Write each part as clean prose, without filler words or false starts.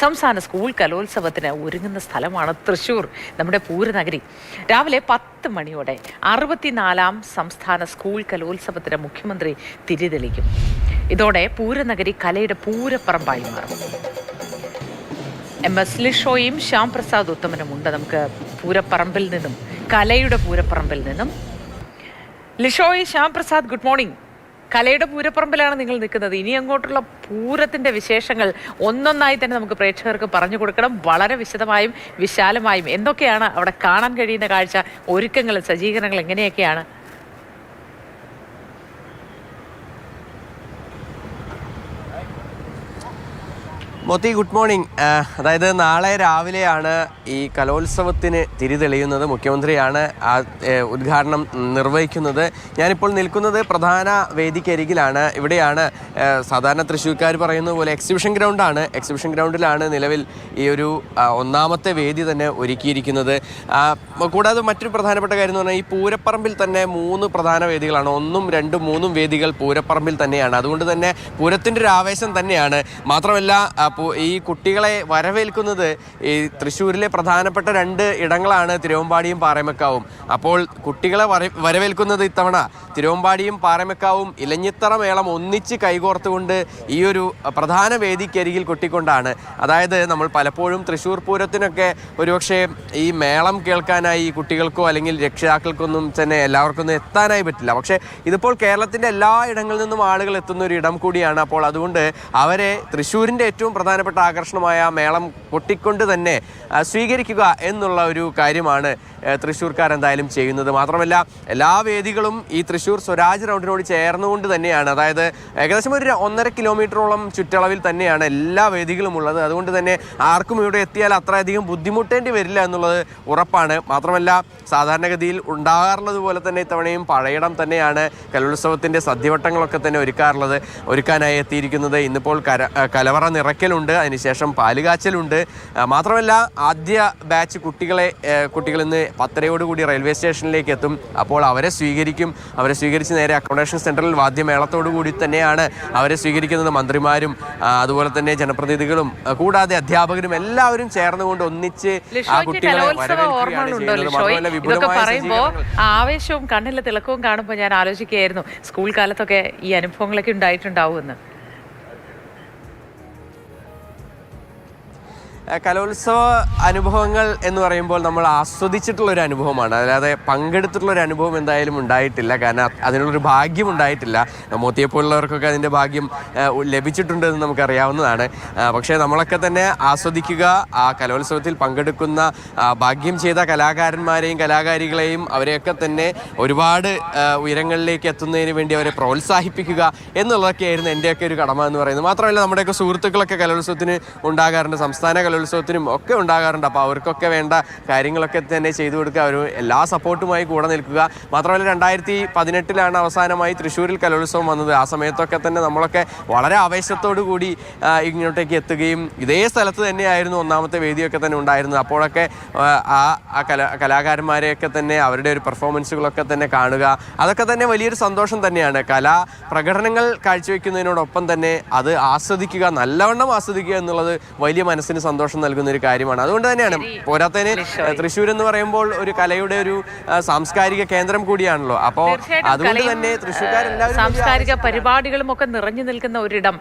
സംസ്ഥാന സ്കൂൾ കലോത്സവത്തിന് ഒരുങ്ങുന്ന സ്ഥലമാണ് തൃശ്ശൂർ, നമ്മുടെ പൂരനഗരി. രാവിലെ 10 മണിയോടെ 64-ാം സംസ്ഥാന സ്കൂൾ കലോത്സവത്തിന് മുഖ്യമന്ത്രി തിരിതെളിക്കും. ഇതോടെ പൂരനഗരി കലയുടെ പൂരപ്പറമ്പായി മാറും. MS ലിഷോയും ശ്യാം പ്രസാദ് ഉത്തമനും ഉണ്ട് നമുക്ക് പൂരപ്പറമ്പിൽ നിന്നും, കലയുടെ പൂരപ്പറമ്പിൽ നിന്നും. Lishoy, Shyam Prasad, good morning. കലയുടെ പൂരപ്പറമ്പിലാണ് നിങ്ങൾ നിൽക്കുന്നത്. ഇനി അങ്ങോട്ടുള്ള പൂരത്തിന്റെ വിശേഷങ്ങൾ ഒന്നൊന്നായി തന്നെ നമുക്ക് പ്രേക്ഷകർക്ക് പറഞ്ഞു കൊടുക്കണം, വളരെ വിശദമായും വിശാലമായും. എന്തൊക്കെയാണ് അവിടെ കാണാൻ കഴിയുന്ന കാഴ്ച, ഒരുക്കങ്ങൾ, സജ്ജീകരണങ്ങൾ എങ്ങനെയൊക്കെയാണ്? Moti, good morning. അതായത് നാളെ രാവിലെയാണ് ഈ കലോത്സവത്തിന് തിരിതെളിയുന്നത്. മുഖ്യമന്ത്രിയാണ് ആ ഉദ്ഘാടനം നിർവഹിക്കുന്നത്. ഞാനിപ്പോൾ നിൽക്കുന്നത് പ്രധാന വേദിക്കരികിലാണ്. ഇവിടെയാണ് സാധാരണ തൃശ്ശൂർക്കാർ പറയുന്ന പോലെ എക്സിബിഷൻ ഗ്രൗണ്ടാണ്. എക്സിബിഷൻ ഗ്രൗണ്ടിലാണ് നിലവിൽ ഈ ഒരു ഒന്നാമത്തെ വേദി തന്നെ ഒരുക്കിയിരിക്കുന്നത്. കൂടാതെ മറ്റൊരു പ്രധാനപ്പെട്ട കാര്യം എന്ന് പറഞ്ഞാൽ ഈ പൂരപ്പറമ്പിൽ തന്നെ 3 പ്രധാന വേദികളാണ്. 1, 2, 3 വേദികൾ പൂരപ്പറമ്പിൽ തന്നെയാണ്. അതുകൊണ്ട് തന്നെ പൂരത്തിൻ്റെ ഒരു ആവേശം തന്നെയാണ്. മാത്രമല്ല ഈ കുട്ടികളെ വരവേൽക്കുന്നത് ഈ തൃശ്ശൂരിലെ പ്രധാനപ്പെട്ട 2 ഇടങ്ങളാണ് തിരുവമ്പാടിയും പാറമേക്കാവും. അപ്പോൾ കുട്ടികളെ വരവേൽക്കുന്നത് ഇത്തവണ തിരുവമ്പാടിയും പാറമേക്കാവും ഇലഞ്ഞിത്തറ മേളം ഒന്നിച്ച് കൈകോർത്തുകൊണ്ട് ഈ ഒരു പ്രധാന വേദിക്കരികിൽ കൊട്ടിക്കൊണ്ടാണ്. അതായത് നമ്മൾ പലപ്പോഴും തൃശ്ശൂർ പൂരത്തിനൊക്കെ ഒരുപക്ഷെ ഈ മേളം കേൾക്കാനായി കുട്ടികൾക്കോ അല്ലെങ്കിൽ രക്ഷിതാക്കൾക്കൊന്നും തന്നെ എല്ലാവർക്കൊന്നും എത്താനായി പറ്റില്ല. പക്ഷേ ഇതിപ്പോൾ കേരളത്തിൻ്റെ എല്ലാ ഇടങ്ങളിൽ നിന്നും ആളുകൾ എത്തുന്ന ഒരു ഇടം കൂടിയാണ്. അപ്പോൾ അതുകൊണ്ട് അവരെ തൃശ്ശൂരിൻ്റെ ഏറ്റവും പ്രധാനപ്പെട്ട ആകർഷണമായ മേളം കൊട്ടിക്കൊണ്ട് തന്നെ സ്വീകരിക്കുക എന്നുള്ള ഒരു കാര്യമാണ് തൃശ്ശൂർക്കാർ എന്തായാലും ചെയ്യുന്നത്. മാത്രമല്ല എല്ലാ വേദികളും ഈ തൃശ്ശൂർ സ്വരാജ് റൗണ്ടിനോട് ചേർന്നുകൊണ്ട് തന്നെയാണ്. അതായത് ഏകദേശം ഒരു 1.5 കിലോമീറ്ററോളം ചുറ്റളവിൽ തന്നെയാണ് എല്ലാ വേദികളും ഉള്ളത്. അതുകൊണ്ട് തന്നെ ആർക്കും ഇവിടെ എത്തിയാൽ അത്രയധികം ബുദ്ധിമുട്ടേണ്ടി വരില്ല എന്നുള്ളത് ഉറപ്പാണ്. മാത്രമല്ല സാധാരണഗതിയിൽ ഉണ്ടാകാറുള്ളത് പോലെ തന്നെ ഇത്തവണയും പഴയിടം തന്നെയാണ് കലോത്സവത്തിൻ്റെ സദ്യവട്ടങ്ങളൊക്കെ തന്നെ ഒരുക്കാനായി എത്തിയിരിക്കുന്നത്. ഇന്നിപ്പോൾ കലവറ നിറയ്ക്കലുണ്ട്, അതിനുശേഷം പാലുകാച്ചലുണ്ട്. മാത്രമല്ല ആദ്യ ബാച്ച് കുട്ടികൾ ഇന്ന് 10:00 റെയിൽവേ സ്റ്റേഷനിലേക്ക് എത്തും. അപ്പോൾ അവരെ സ്വീകരിച്ച് നേരെ അക്കോമഡേഷൻ സെൻറ്ററിൽ വാദ്യമേളത്തോടു കൂടി തന്നെയാണ് അവരെ സ്വീകരിക്കുന്നത്. മന്ത്രിമാരും അതുപോലെ തന്നെ ജനപ്രതിനിധികളും കൂടാതെ അധ്യാപകരും എല്ലാവരും ചേർന്നുകൊണ്ട് ഒന്നിച്ച് ആ കുട്ടികളെ വരവേൽക്കുകയാണ് ചെയ്യുന്നത്. മാത്രമല്ല വിപുലമായ ആവേശവും കണ്ണിലെ തിളക്കവും കാണുമ്പോൾ ഞാൻ ആലോചിക്കുകയായിരുന്നു, സ്കൂൾ കാലത്തൊക്കെ ഈ അനുഭവങ്ങളൊക്കെ ഉണ്ടായിട്ടുണ്ടാവുമെന്ന്. കലോത്സവ അനുഭവങ്ങൾ എന്ന് പറയുമ്പോൾ നമ്മൾ ആസ്വദിച്ചിട്ടുള്ളൊരു അനുഭവമാണ്, അല്ലാതെ പങ്കെടുത്തിട്ടുള്ളൊരു അനുഭവം എന്തായാലും ഉണ്ടായിട്ടില്ല. കാരണം അതിനുള്ളൊരു ഭാഗ്യം ഉണ്ടായിട്ടില്ല. മോത്തിയെപ്പോലുള്ളവർക്കൊക്കെ അതിൻ്റെ ഭാഗ്യം ലഭിച്ചിട്ടുണ്ടെന്ന് നമുക്കറിയാവുന്നതാണ്. പക്ഷേ നമ്മളൊക്കെ തന്നെ ആസ്വദിക്കുക, ആ കലോത്സവത്തിൽ പങ്കെടുക്കുന്ന ഭാഗ്യം ചെയ്ത കലാകാരന്മാരെയും കലാകാരികളെയും അവരെയൊക്കെ തന്നെ ഒരുപാട് ഉയരങ്ങളിലേക്ക് എത്തുന്നതിന് വേണ്ടി അവരെ പ്രോത്സാഹിപ്പിക്കുക എന്നുള്ളതൊക്കെയായിരുന്നു എൻ്റെയൊക്കെ ഒരു കടമ എന്ന് പറയുന്നത്. മാത്രമല്ല നമ്മുടെയൊക്കെ സുഹൃത്തുക്കളൊക്കെ കലോത്സവത്തിന് ഉണ്ടാകാറുണ്ട്, സംസ്ഥാന കലോത്സവത്തിനും ഒക്കെ ഉണ്ടാകാറുണ്ട്. അപ്പോൾ അവർക്കൊക്കെ വേണ്ട കാര്യങ്ങളൊക്കെ തന്നെ ചെയ്തു കൊടുക്കുക, അവർ എല്ലാ സപ്പോർട്ടുമായി കൂടെ നിൽക്കുക. മാത്രമല്ല 2018 അവസാനമായി തൃശ്ശൂരിൽ കലോത്സവം വന്നത്. ആ സമയത്തൊക്കെ തന്നെ നമ്മളൊക്കെ വളരെ ആവേശത്തോടു കൂടി ഇങ്ങോട്ടേക്ക് എത്തുകയും ഇതേ സ്ഥലത്ത് തന്നെയായിരുന്നു ഒന്നാമത്തെ വേദിയൊക്കെ തന്നെ ഉണ്ടായിരുന്നത്. അപ്പോഴൊക്കെ ആ കലാകാരന്മാരെയൊക്കെ തന്നെ അവരുടെ ഒരു പെർഫോമൻസുകളൊക്കെ തന്നെ കാണുക, അതൊക്കെ തന്നെ വലിയൊരു സന്തോഷം തന്നെയാണ്. കലാ പ്രകടനങ്ങൾ കാഴ്ചവെക്കുന്നതിനോടൊപ്പം തന്നെ അത് ആസ്വദിക്കുക, നല്ലവണ്ണം ആസ്വദിക്കുക എന്നുള്ളത് വലിയ മനസ്സിന് സന്തോഷം നൽകുന്ന ഒരു കാര്യമാണ്. അതുകൊണ്ട് തന്നെയാണ് പോരാത്തതിന് തൃശ്ശൂർ എന്ന് പറയുമ്പോൾ ഒരു കലയുടെ ഒരു സാംസ്കാരിക കേന്ദ്രം കൂടിയാണല്ലോ. അപ്പോൾ അതുകൊണ്ട് തന്നെ തൃശ്ശൂർക്കാരെല്ലാവരും സാംസ്കാരിക പരിപാടികളും ഒക്കെ നിറഞ്ഞു നിൽക്കുന്ന ഒരിടം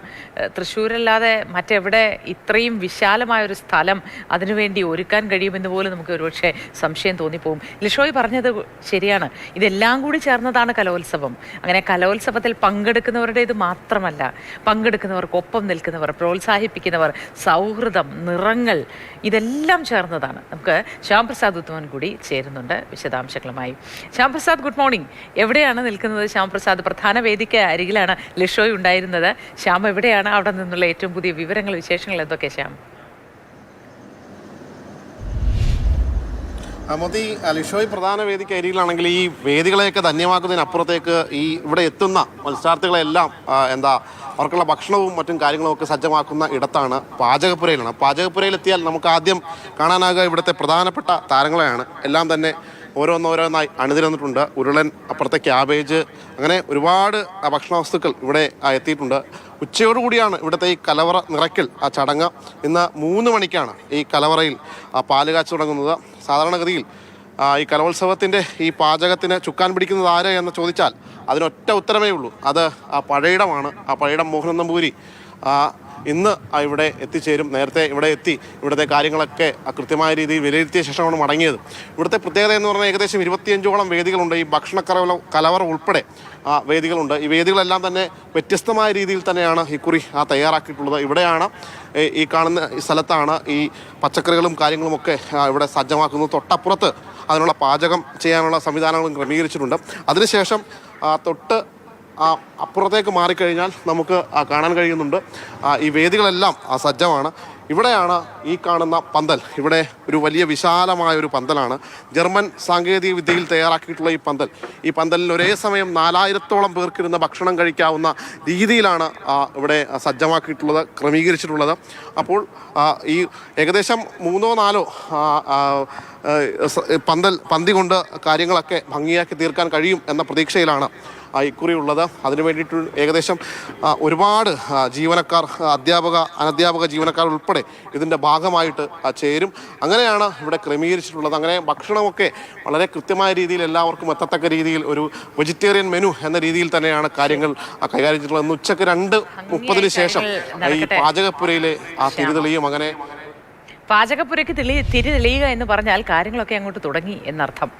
തൃശ്ശൂരല്ലാതെ മറ്റെവിടെ ഇത്രയും വിശാലമായ ഒരു സ്ഥലം അതിനുവേണ്ടി ഒരുക്കാൻ കഴിയുമെന്ന് പോലും നമുക്ക് ഒരുപക്ഷെ സംശയം തോന്നിപ്പോവും. ലിഷോയ് പറഞ്ഞത് ശരിയാണ്, ഇതെല്ലാം കൂടി ചേർന്നതാണ് കലോത്സവം. അങ്ങനെ കലോത്സവത്തിൽ പങ്കെടുക്കുന്നവരുടെ ഇത് മാത്രമല്ല, പങ്കെടുക്കുന്നവർക്കൊപ്പം നിൽക്കുന്നവർ, പ്രോത്സാഹിപ്പിക്കുന്നവർ, സൗഹൃദം, നിറങ്ങൾ, ഇതെല്ലാം ചേർന്നതാണ്. നമുക്ക് ശ്യാം പ്രസാദ് ഉത്തമൻ കൂടി ചേരുന്നുണ്ട് വിശദാംശങ്ങളുമായി. Shyam Prasad, good morning. എവിടെയാണ് നിൽക്കുന്നത് ശ്യാം പ്രസാദ്? പ്രധാന വേദിക്ക് അരികിലാണ് ലിഷോയ് ഉണ്ടായിരുന്നത്. ശ്യാം എവിടെയാണ്? അവിടെ നിന്നുള്ള ഏറ്റവും പുതിയ വിവരങ്ങൾ, വിശേഷങ്ങൾ എന്തൊക്കെ ശ്യാം? മോദി, ലിഷോയ് പ്രധാന വേദിക്ക് അരികിലാണെങ്കിൽ ഈ വേദികളെയൊക്കെ ധന്യമാക്കുന്നതിനപ്പുറത്തേക്ക് ഈ ഇവിടെ എത്തുന്ന മത്സരാർത്ഥികളെല്ലാം അവർക്കുള്ള ഭക്ഷണവും മറ്റും കാര്യങ്ങളും ഒക്കെ സജ്ജമാക്കുന്ന ഇടത്താണ് പാചകപ്പുരയിലാണ്. പാചകപ്പുരയിലെത്തിയാൽ നമുക്ക് ആദ്യം കാണാനാകുക ഇവിടുത്തെ പ്രധാനപ്പെട്ട താരങ്ങളെയാണ്. എല്ലാം തന്നെ ഓരോന്നോരോന്നായി അണിനിരന്നിട്ടുണ്ട്. ഉരുളൻ, അപ്പുറത്തെ ക്യാബേജ്, അങ്ങനെ ഒരുപാട് ഭക്ഷണ വസ്തുക്കൾ ഇവിടെ എത്തിയിട്ടുണ്ട്. ഉച്ചയോടുകൂടിയാണ് ഇവിടുത്തെ ഈ കലവറ നിറയ്ക്കൽ ആ ചടങ്ങ്. ഇന്ന് 3 മണിക്കാണ് ഈ കലവറയിൽ പാല് കാച്ചു തുടങ്ങുന്നത്. സാധാരണഗതിയിൽ ഈ കലോത്സവത്തിൻ്റെ ഈ പാചകത്തിന് ചുക്കാൻ പിടിക്കുന്നത് ആര് എന്ന് ചോദിച്ചാൽ അതിനൊറ്റ ഉത്തരമേ ഉള്ളൂ, അത് ആ പഴയിടമാണ്. ആ പഴയിടം മോഹനൻ നമ്പൂരി ഇന്ന് ഇവിടെ എത്തിച്ചേരും. നേരത്തെ ഇവിടെ എത്തി ഇവിടുത്തെ കാര്യങ്ങളൊക്കെ കൃത്യമായ രീതിയിൽ വിലയിരുത്തിയ ശേഷമാണ് മടങ്ങിയത്. ഇവിടുത്തെ പ്രത്യേകത എന്ന് പറഞ്ഞാൽ ഏകദേശം 25ഓളം വേദികളുണ്ട്. ഈ കലവറ ഉൾപ്പെടെ വേദികളുണ്ട്. ഈ വേദികളെല്ലാം തന്നെ വ്യത്യസ്തമായ രീതിയിൽ തന്നെയാണ് ഇക്കുറി തയ്യാറാക്കിയിട്ടുള്ളത്. ഇവിടെയാണ് ഈ കാണുന്ന ഈ സ്ഥലത്താണ് ഈ പച്ചക്കറികളും കാര്യങ്ങളുമൊക്കെ ഇവിടെ സജ്ജമാക്കുന്നത്. തൊട്ടപ്പുറത്ത് അതിനുള്ള പാചകം ചെയ്യാനുള്ള സംവിധാനങ്ങളും ക്രമീകരിച്ചിട്ടുണ്ട്. അതിനുശേഷം തൊട്ട് അപ്പുറത്തേക്ക് മാറിക്കഴിഞ്ഞാൽ നമുക്ക് കാണാൻ കഴിയുന്നുണ്ട് ഈ വേദികളെല്ലാം സജ്ജമാണ്. ഇവിടെയാണ് ഈ കാണുന്ന പന്തൽ. ഇവിടെ ഒരു വലിയ വിശാലമായ ഒരു പന്തലാണ്. ജർമ്മൻ സാങ്കേതിക വിദ്യയിൽ തയ്യാറാക്കിയിട്ടുള്ള ഈ പന്തലിൽ ഒരേ സമയം 4000ഓളം പേർക്കിരുന്ന് ഭക്ഷണം കഴിക്കാവുന്ന രീതിയിലാണ് ഇവിടെ സജ്ജമാക്കിയിട്ടുള്ളത്, ക്രമീകരിച്ചിട്ടുള്ളത്. അപ്പോൾ ഈ ഏകദേശം 3-4 പന്തി കൊണ്ട് കാര്യങ്ങളൊക്കെ ഭംഗിയാക്കി തീർക്കാൻ കഴിയും എന്ന പ്രതീക്ഷയിലാണ് ഇക്കുറി ഉള്ളത്. അതിനു വേണ്ടിയിട്ട് ഏകദേശം ഒരുപാട് ജീവനക്കാർ, അനധ്യാപക ജീവനക്കാർ ഉൾപ്പെടെ ഇതിൻ്റെ ഭാഗമായിട്ട് ചേരും. അങ്ങനെയാണ് ഇവിടെ ക്രമീകരിച്ചിട്ടുള്ളത്. അങ്ങനെ ഭക്ഷണമൊക്കെ വളരെ കൃത്യമായ രീതിയിൽ എല്ലാവർക്കും എത്തത്തക്ക രീതിയിൽ ഒരു വെജിറ്റേറിയൻ മെനു എന്ന രീതിയിൽ തന്നെയാണ് കാര്യങ്ങൾ കൈകാര്യം ചെയ്തിട്ടുള്ളത്. ഇന്ന് ഉച്ചയ്ക്ക് 2:30 ശേഷം ഈ പാചകപ്പുരയിലെ തിരിതെളിയും. അങ്ങനെ പാചകപ്പുരയ്ക്ക് തിരി തെളിയുക എന്ന് പറഞ്ഞാൽ കാര്യങ്ങളൊക്കെ അങ്ങോട്ട് തുടങ്ങി എന്നർത്ഥം.